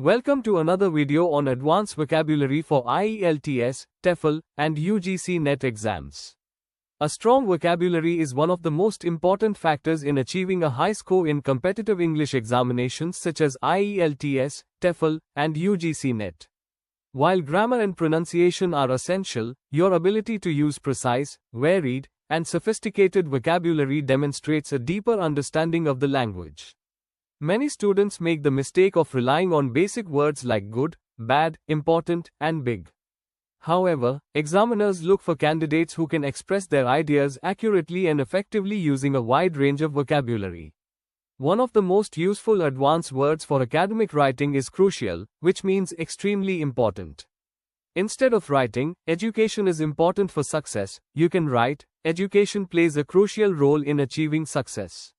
Welcome to another video on advanced vocabulary for IELTS, TOEFL, and UGC NET exams. A strong vocabulary is one of the most important factors in achieving a high score in competitive English examinations such as IELTS, TOEFL, and UGC NET. While grammar and pronunciation are essential, your ability to use precise, varied, and sophisticated vocabulary demonstrates a deeper understanding of the language. Many students make the mistake of relying on basic words like good, bad, important, and big. However, examiners look for candidates who can express their ideas accurately and effectively using a wide range of vocabulary. One of the most useful advanced words for academic writing is crucial, which means extremely important. Instead of writing, education is important for success, you can write, education plays a crucial role in achieving success.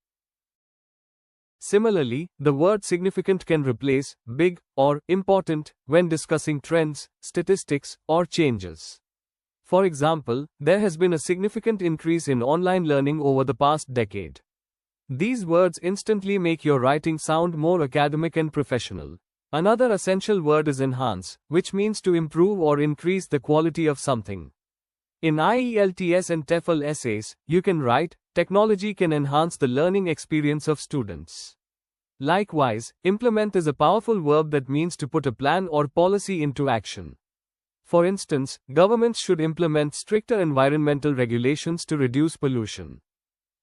Similarly, the word significant can replace big or important when discussing trends, statistics, or changes. For example, there has been a significant increase in online learning over the past decade. These words instantly make your writing sound more academic and professional. Another essential word is enhance, which means to improve or increase the quality of something. In IELTS and TOEFL essays, you can write, technology can enhance the learning experience of students. Likewise, implement is a powerful verb that means to put a plan or policy into action. For instance, governments should implement stricter environmental regulations to reduce pollution.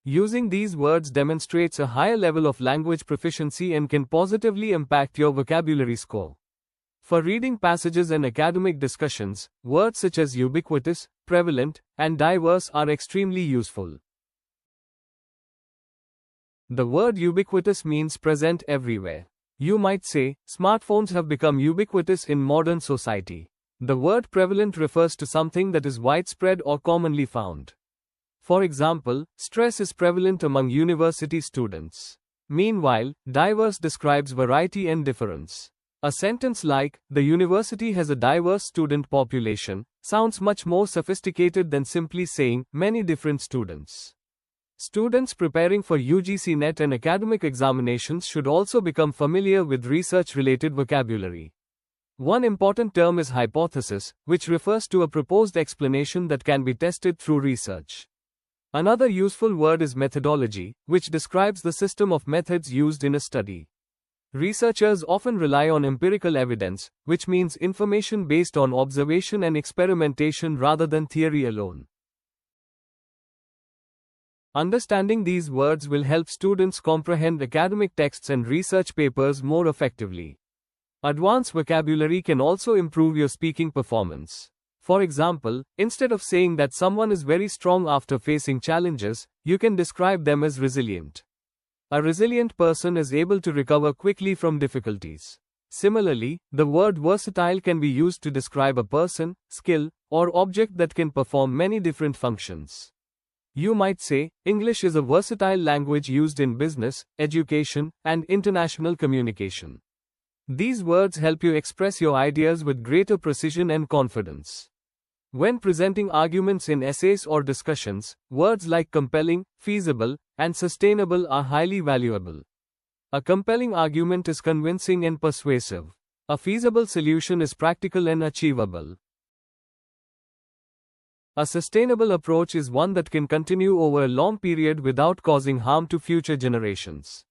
Using these words demonstrates a higher level of language proficiency and can positively impact your vocabulary score. For reading passages and academic discussions, words such as ubiquitous, prevalent, and diverse are extremely useful. The word ubiquitous means present everywhere. You might say, smartphones have become ubiquitous in modern society. The word prevalent refers to something that is widespread or commonly found. For example, stress is prevalent among university students. Meanwhile, diverse describes variety and difference. A sentence like, the university has a diverse student population, sounds much more sophisticated than simply saying, many different students. Students preparing for UGC NET and academic examinations should also become familiar with research-related vocabulary. One important term is hypothesis, which refers to a proposed explanation that can be tested through research. Another useful word is methodology, which describes the system of methods used in a study. Researchers often rely on empirical evidence, which means information based on observation and experimentation rather than theory alone. Understanding these words will help students comprehend academic texts and research papers more effectively. Advanced vocabulary can also improve your speaking performance. For example, instead of saying that someone is very strong after facing challenges, you can describe them as resilient. A resilient person is able to recover quickly from difficulties. Similarly, the word versatile can be used to describe a person, skill, or object that can perform many different functions. You might say, English is a versatile language used in business, education, and international communication. These words help you express your ideas with greater precision and confidence. When presenting arguments in essays or discussions, words like compelling, feasible, and sustainable are highly valuable. A compelling argument is convincing and persuasive. A feasible solution is practical and achievable. A sustainable approach is one that can continue over a long period without causing harm to future generations.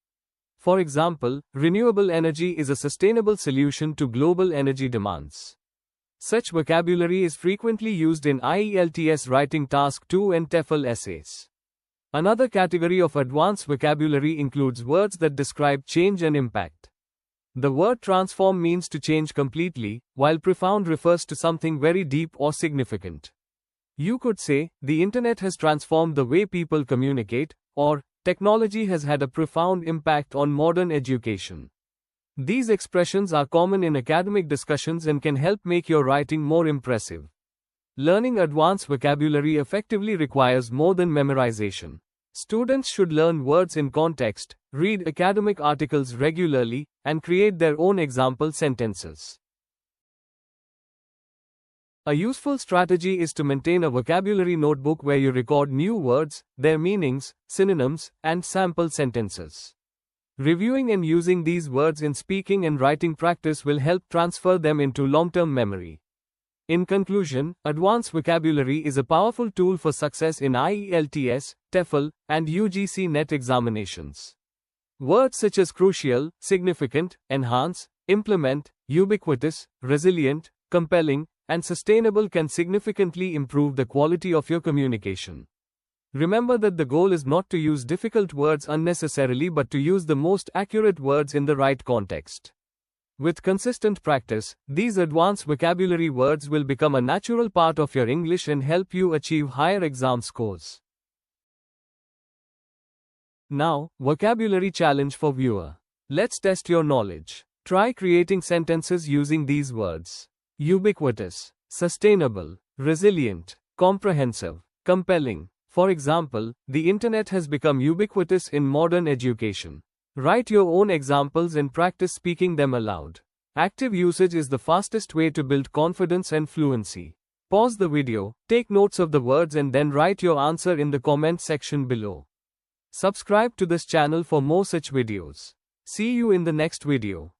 For example, renewable energy is a sustainable solution to global energy demands. Such vocabulary is frequently used in IELTS writing task 2 and TOEFL essays. Another category of advanced vocabulary includes words that describe change and impact. The word transform means to change completely, while profound refers to something very deep or significant. You could say, the internet has transformed the way people communicate, or, technology has had a profound impact on modern education. These expressions are common in academic discussions and can help make your writing more impressive. Learning advanced vocabulary effectively requires more than memorization. Students should learn words in context, read academic articles regularly, and create their own example sentences. A useful strategy is to maintain a vocabulary notebook where you record new words, their meanings, synonyms, and sample sentences. Reviewing and using these words in speaking and writing practice will help transfer them into long-term memory. In conclusion, advanced vocabulary is a powerful tool for success in IELTS, TOEFL, and UGC NET examinations. Words such as crucial, significant, enhance, implement, ubiquitous, resilient, compelling, and sustainable can significantly improve the quality of your communication. Remember that the goal is not to use difficult words unnecessarily but to use the most accurate words in the right context. With consistent practice, these advanced vocabulary words will become a natural part of your English and help you achieve higher exam scores. Now, vocabulary challenge for viewer. Let's test your knowledge. Try creating sentences using these words: ubiquitous, sustainable, resilient, comprehensive, compelling. For example, the internet has become ubiquitous in modern education. Write your own examples and practice speaking them aloud. Active usage is the fastest way to build confidence and fluency. Pause the video, take notes of the words and then write your answer in the comment section below. Subscribe to this channel for more such videos. See you in the next video.